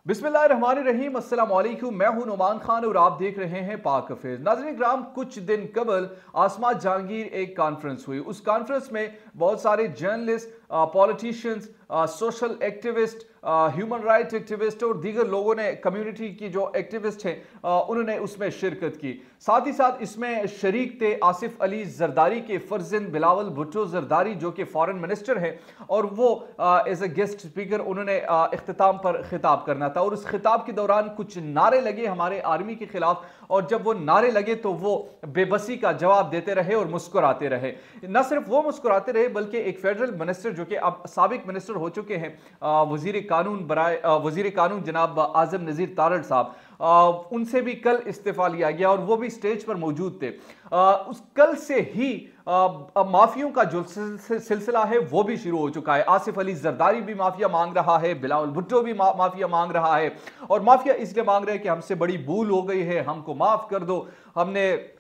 बिस्मिल्लाहिर्रहमानिर्रहीम, अस्सलाम वालेकुम। मैं हूं नुमान खान और आप देख रहे हैं पाक अफेयर्स। नाज़रीन इकराम, कुछ दिन कबल आसमा जहांगीर एक कॉन्फ्रेंस हुई। उस कॉन्फ्रेंस में बहुत सारे journalist, politicians, social activist, human right activist और दीगर लोगों ने, कम्युनिटी की जो एक्टिविस्ट हैं, उन्होंने उसमें शिरकत की। साथ ही साथ इसमें शरीक थे आसिफ अली जरदारी के फर्जंद बिलावल भुट्टो जरदारी, जो कि फॉरेन मिनिस्टर हैं, और वो एज ए गेस्ट स्पीकर उन्होंने इख्तिताम पर खिताब करना था। और उस खिताब के दौरान कुछ नारे लगे हमारे आर्मी के खिलाफ, और जब वो नारे लगे तो वो बेबसी का जवाब देते रहे और मुस्कुराते रहे। न सिर्फ वो मुस्कुराते रहे बल्कि एक फेडरल मिनिस्टर जो कि अब साबिक मिनिस्टर हो चुके हैं, वजीर कानून जनाब आजम नजीर तारड़ साहब, उनसे भी कल इस्तीफा लिया गया और वो भी स्टेज पर मौजूद थे। उस कल से ही माफियों का जो सिलसिला है वो भी शुरू हो चुका है। आसिफ अली जरदारी भी माफिया मांग रहा है, बिलावल भुट्टो भी माफिया मांग रहा है, और माफिया इसलिए मांग रहे हैं कि हमसे बड़ी भूल हो गई है, हमको माफ कर दो, हमने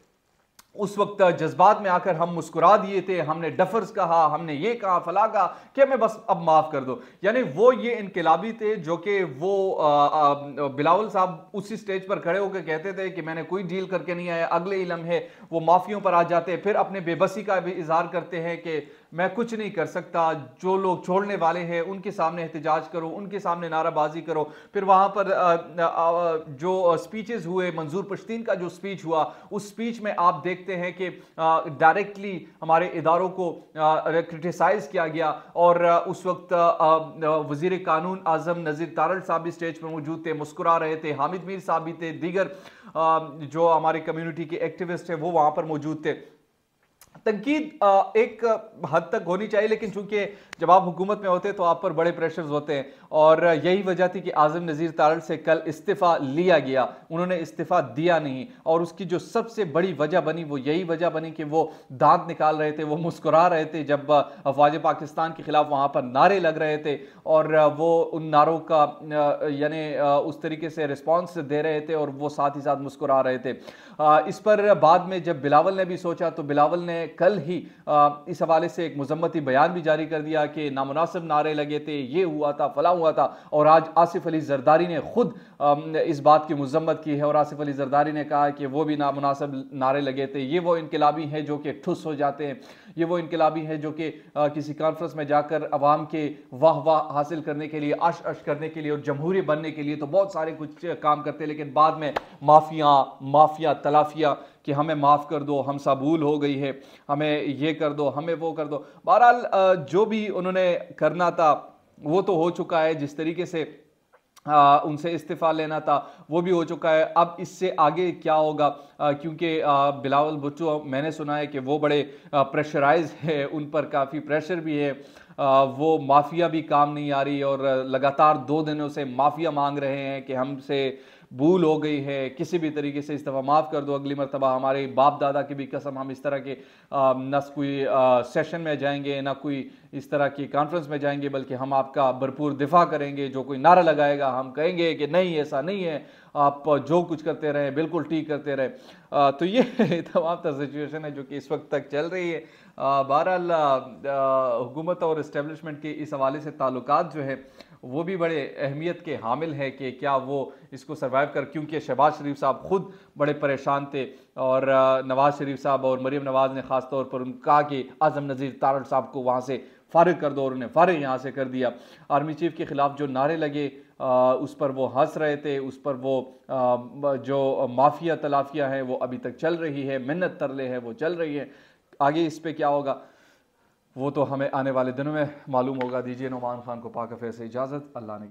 उस वक्त जज्बात में आकर हम मुस्कुरा दिए थे, हमने डफर्स कहा, हमने ये कहा, फला कहा, कि हमें बस अब माफ कर दो। यानी वो ये इनकलाबी थे जो कि वो बिलावल साहब उसी स्टेज पर खड़े होकर कहते थे कि मैंने कोई डील करके नहीं आया, अगले ही लम्हे वो माफियों पर आ जाते, फिर अपने बेबसी का भी इजहार करते हैं कि मैं कुछ नहीं कर सकता, जो लोग छोड़ने वाले हैं उनके सामने एहतजाज करो, उनके सामने नाराबाजी करो। फिर वहां पर जो स्पीचेस हुए, मंजूर पश्तीन का जो स्पीच हुआ, उस स्पीच में आप देखते हैं कि डायरेक्टली हमारे इदारों को क्रिटिसाइज किया गया। और उस वक्त वजीर कानून आजम नजीर तारड़ साहब भी स्टेज पर मौजूद थे, मुस्कुरा रहे थे, हामिद मीर साहब भी थे, दीगर जो हमारी कम्युनिटी के एक्टिविस्ट है वो वहां पर मौजूद थे। तनकीद एक हद तक होनी चाहिए, लेकिन चूंकि जब आप हुकूमत में होते हैं तो आप पर बड़े प्रेशर्स होते हैं, और यही वजह थी कि आजम नज़ीर तारड़ से कल इस्तीफ़ा लिया गया। उन्होंने इस्तीफ़ा दिया नहीं, और उसकी जो सबसे बड़ी वजह बनी वो यही वजह बनी कि वो दांत निकाल रहे थे, वो मुस्कुरा रहे थे जब अफवाज पाकिस्तान के खिलाफ वहाँ पर नारे लग रहे थे, और वो उन नारों का यानी उस तरीके से रिस्पॉन्स दे रहे थे, और वो साथ ही साथ मुस्कुरा रहे थे। इस पर बाद में जब बिलावल ने भी सोचा तो बिलावल ने कल ही इस हवाले से एक मुजम्मती बयान भी जारी कर दिया कि नामुनासिब नारे लगे थे, ये हुआ था, फला हुआ था। और आज आसिफ अली जरदारी ने खुद इस बात की मुजम्मत की है, और आसिफ अली जरदारी ने कहा कि वो भी नामुनासिब नारे लगे थे। ये वो इनकलाबी हैं जो कि ठुस हो जाते हैं, ये वो इनकलाबी हैं जो कि किसी कॉन्फ्रेंस में जाकर अवाम के वाह वाह हासिल करने के लिए, अश अश करने के लिए और जमहूरी बनने के लिए तो बहुत सारे कुछ काम करते हैं, लेकिन बाद में माफिया तलाफिया कि हमें माफ़ कर दो, हम साबूल हो गई है, हमें ये कर दो, हमें वो कर दो। बहरहाल जो भी उन्होंने करना था वो तो हो चुका है, जिस तरीके से उनसे इस्तीफ़ा लेना था वो भी हो चुका है। अब इससे आगे क्या होगा, क्योंकि बिलावल भुट्टो मैंने सुना है कि वो बड़े प्रेशराइज है, उन पर काफ़ी प्रेशर भी है, वो माफिया भी काम नहीं आ रही, और लगातार 2 दिनों से माफिया मांग रहे हैं कि हमसे भूल हो गई है, किसी भी तरीके से इस दफ़ा माफ़ कर दो, अगली मरतबा हमारे बाप दादा की भी कसम, हम इस तरह के न कोई सेशन में जाएंगे, ना कोई इस तरह की कॉन्फ्रेंस में जाएंगे, बल्कि हम आपका भरपूर दिफा करेंगे। जो कोई नारा लगाएगा हम कहेंगे कि नहीं, ऐसा नहीं है, आप जो कुछ करते रहे बिल्कुल ठीक करते रहे। तो ये तमाम सिचुएशन है जो कि इस वक्त तक चल रही है। बहरहाल हुकूमत और इस्टेब्लिशमेंट के इस हवाले से ताल्लुकात जो है वो भी बड़े अहमियत के हामिल है कि क्या वो इसको सर्वाइव कर, क्योंकि शहबाज शरीफ साहब खुद बड़े परेशान थे, और नवाज शरीफ साहब और मरीम नवाज ने ख़ास तौर पर कहा कि आज़म नज़ीर तारड़ साहब को वहाँ से फारिग कर दो, और उन्हें फारिग यहाँ से कर दिया। आर्मी चीफ के खिलाफ जो नारे लगे उस पर वो हंस रहे थे, उस पर वो जो माफिया तलाफिया है वो अभी तक चल रही है, मिन्नत तरले है वो चल रही है। आगे इस पे क्या होगा वो तो हमें आने वाले दिनों में मालूम होगा। दीजिए नुमान खान को पाक अफेयर से इजाज़त। अल्लाह ने